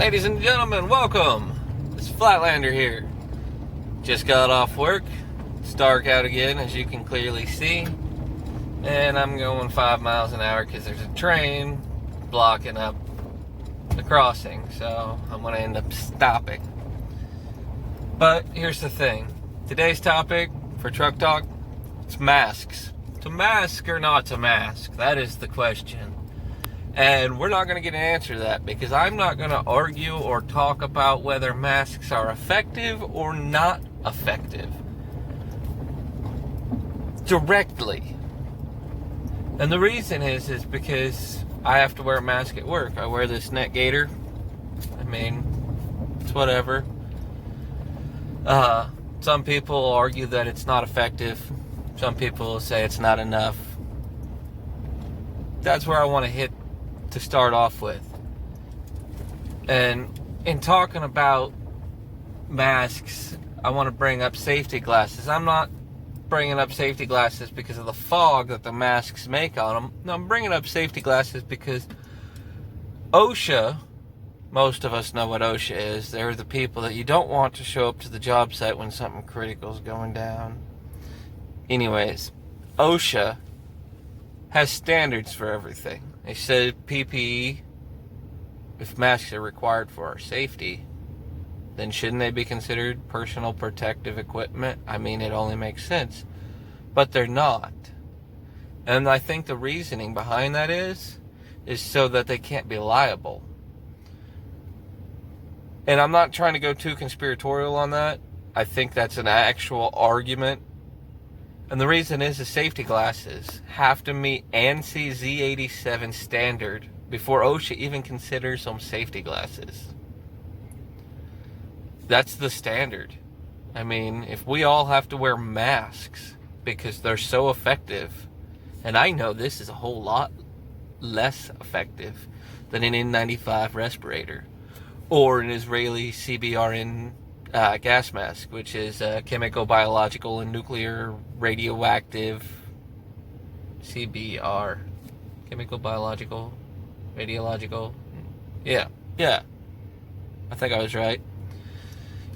Ladies and gentlemen, welcome. It's Flatlander here. Just got off work. It's dark out again, as you can clearly see. And I'm going 5 miles an hour because there's a train blocking up the crossing. So I'm going to end up stopping. But here's the thing. Today's topic for Truck Talk, it's masks. To mask or not to mask? That is the question. And we're not going to get an answer to that because I'm not going to argue or talk about whether masks are effective or not effective directly. And the reason is because I have to wear a mask at work. I wear this neck gaiter. I mean, it's whatever. Some people argue that it's not effective. Some people say it's not enough. That's where I want to hit to start off with. And in talking about masks, I want to bring up safety glasses. I'm not bringing up safety glasses because of the fog that the masks make on them. No, I'm bringing up safety glasses because OSHA, most of us know what OSHA is. They're the people that you don't want to show up to the job site when something critical is going down. Anyways, OSHA has standards for everything. They said PPE, if masks are required for our safety, then shouldn't they be considered personal protective equipment? I mean, it only makes sense. But they're not. And I think the reasoning behind that is so that they can't be liable. And I'm not trying to go too conspiratorial on that. I think that's an actual argument. And the reason is the safety glasses have to meet ANSI Z87 standard before OSHA even considers them safety glasses. That's the standard. I mean, if we all have to wear masks because they're so effective, and I know this is a whole lot less effective than an N95 respirator or an Israeli CBRN gas mask, which is chemical, biological, and nuclear radioactive CBR. Chemical, biological, radiological. Yeah. I think I was right.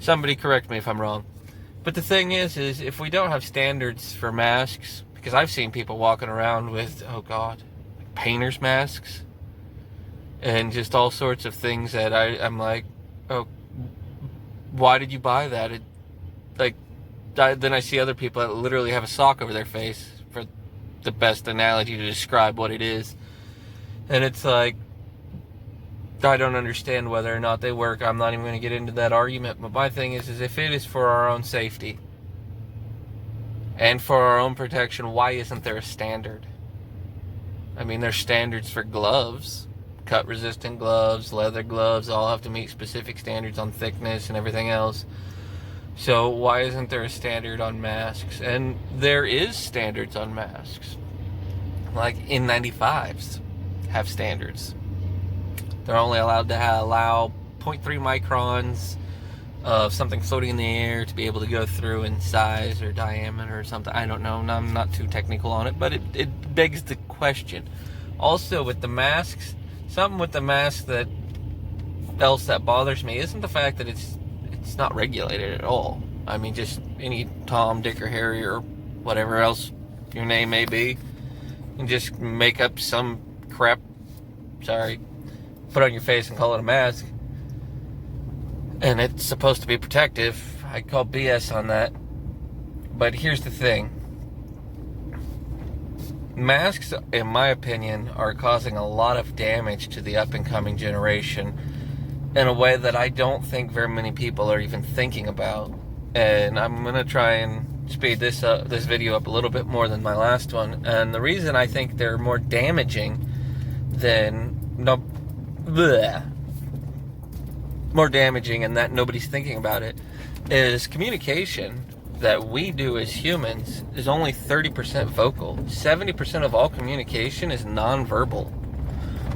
Somebody correct me if I'm wrong. But the thing is if we don't have standards for masks, because I've seen people walking around with, oh God, painter's masks and just all sorts of things that I'm like, oh, why did you buy that? Then I see other people that literally have a sock over their face, for the best analogy to describe what it is. And it's like, I don't understand whether or not they work. I'm not even going to get into that argument. But my thing is if it is for our own safety and for our own protection, why isn't there a standard? I mean, there's standards for gloves. Cut-resistant gloves, leather gloves, all have to meet specific standards on thickness and everything else. So why isn't there a standard on masks? And there is standards on masks. Like N95s have standards. They're only allowed to allow 0.3 microns of something floating in the air to be able to go through in size or diameter or something. I don't know. I'm not too technical on it, but it begs the question. Also, with the masks, something with the mask that bothers me isn't the fact that it's not regulated at all. I mean, just any Tom, Dick, or Harry, or whatever else your name may be, and just make up some crap, put on your face and call it a mask. And it's supposed to be protective. I call BS on that. But here's the thing. Masks, in my opinion, are causing a lot of damage to the up-and-coming generation in a way that I don't think very many people are even thinking about. And I'm going to try and speed this video up a little bit more than my last one. And the reason I think they're more damaging and that nobody's thinking about it is communication that we do as humans is only 30% vocal. 70% of all communication is nonverbal.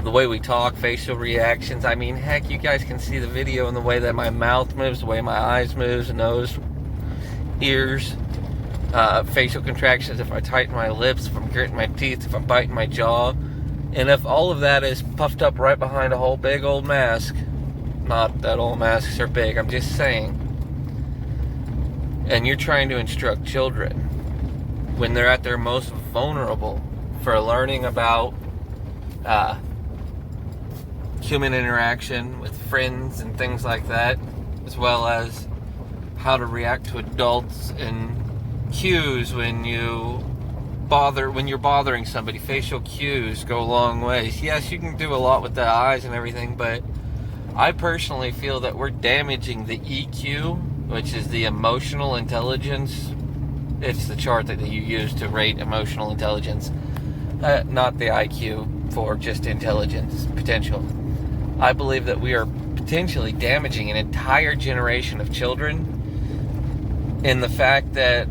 The way we talk, facial reactions. I mean, heck, you guys can see the video in the way that my mouth moves, the way my eyes moves, nose, ears, facial contractions, if I tighten my lips, if I'm gritting my teeth, if I'm biting my jaw. And if all of that is puffed up right behind a whole big old mask, not that all masks are big. I'm just saying. And you're trying to instruct children when they're at their most vulnerable for learning about human interaction with friends and things like that, as well as how to react to adults and cues when you're bothering somebody. Facial cues go a long ways. Yes, you can do a lot with the eyes and everything, but I personally feel that we're damaging the EQ, which is the emotional intelligence. It's the chart that you use to rate emotional intelligence, not the IQ for just intelligence potential. I believe that we are potentially damaging an entire generation of children in the fact that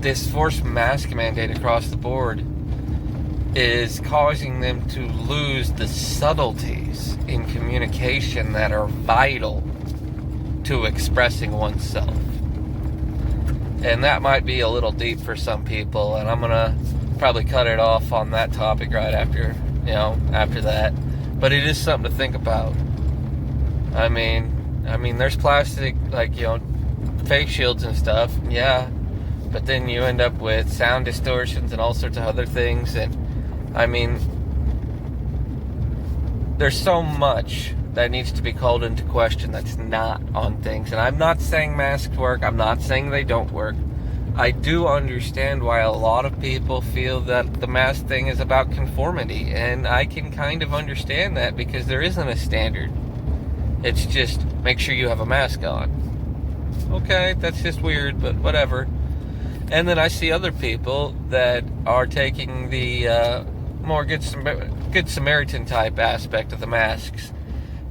this forced mask mandate across the board is causing them to lose the subtleties in communication that are vital to expressing oneself. And that might be a little deep for some people, and I'm gonna probably cut it off on that topic right after that. But it is something to think about. I mean, there's plastic, face shields and stuff, yeah, but then you end up with sound distortions and all sorts of other things, and there's so much that needs to be called into question that's not on things. And I'm not saying masks work. I'm not saying they don't work. I do understand why a lot of people feel that the mask thing is about conformity, and I can kind of understand that because there isn't a standard. It's just make sure you have a mask on. Okay, that's just weird, but whatever. And then I see other people that are taking the more Good Samaritan type aspect of the masks,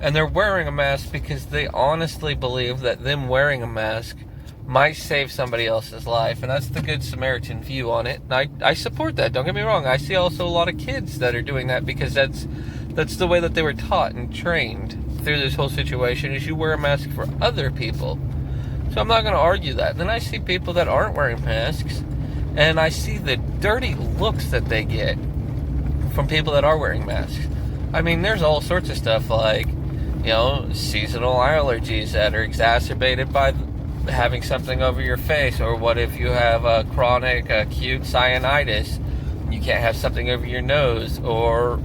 and they're wearing a mask because they honestly believe that them wearing a mask might save somebody else's life, and that's the Good Samaritan view on it. And I support that, don't get me wrong. I see also a lot of kids that are doing that because that's the way that they were taught and trained through this whole situation, is you wear a mask for other people. So I'm not going to argue that. And then I see people that aren't wearing masks, and I see the dirty looks that they get from people that are wearing masks. There's all sorts of stuff like, seasonal allergies that are exacerbated by having something over your face. Or what if you have a chronic acute sinusitis, you can't have something over your nose? Or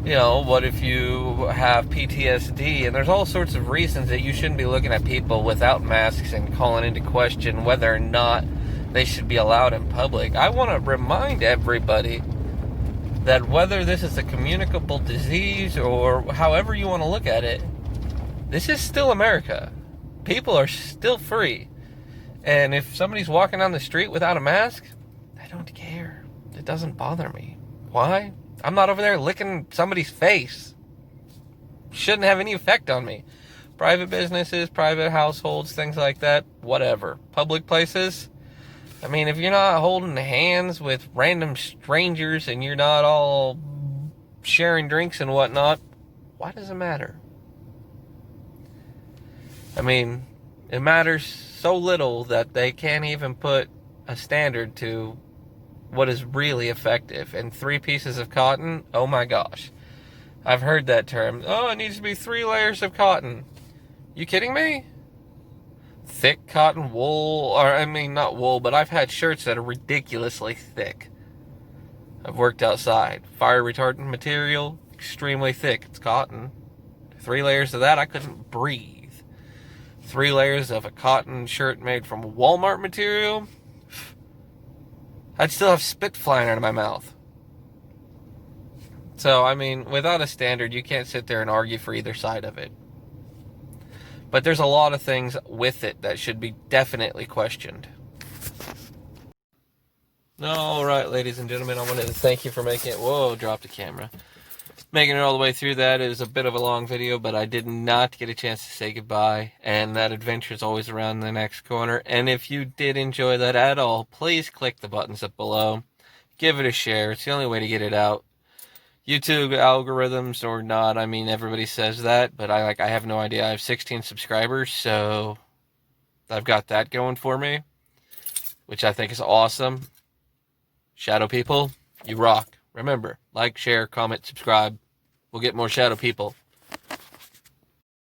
what if you have PTSD? And there's all sorts of reasons that you shouldn't be looking at people without masks and calling into question whether or not they should be allowed in public. I want to remind everybody that whether this is a communicable disease or however you want to look at it, this is still America. People are still free. And if somebody's walking down the street without a mask, I don't care. It doesn't bother me. Why? I'm not over there licking somebody's face. Shouldn't have any effect on me. Private businesses, private households, things like that, whatever. Public places, if you're not holding hands with random strangers and you're not all sharing drinks and whatnot, why does it matter? It matters so little that they can't even put a standard to what is really effective. And 3 pieces of cotton, oh my gosh. I've heard that term. Oh, it needs to be 3 layers of cotton. You kidding me? Thick cotton wool, or not wool, but I've had shirts that are ridiculously thick. I've worked outside. Fire retardant material, extremely thick. It's cotton. 3 layers of that, I couldn't breathe. 3 layers of a cotton shirt made from Walmart material, I'd still have spit flying out of my mouth. So, without a standard, you can't sit there and argue for either side of it. But there's a lot of things with it that should be definitely questioned. All right, ladies and gentlemen, I wanted to thank you for making it. Whoa, dropped the camera. Making it all the way through that. It was a bit of a long video, but I did not get a chance to say goodbye. And that adventure is always around the next corner. And if you did enjoy that at all, please click the buttons up below. Give it a share. It's the only way to get it out. YouTube algorithms or not, everybody says that, but I have no idea. I have 16 subscribers, so I've got that going for me, which I think is awesome. Shadow people, you rock. Remember, like, share, comment, subscribe. We'll get more shadow people.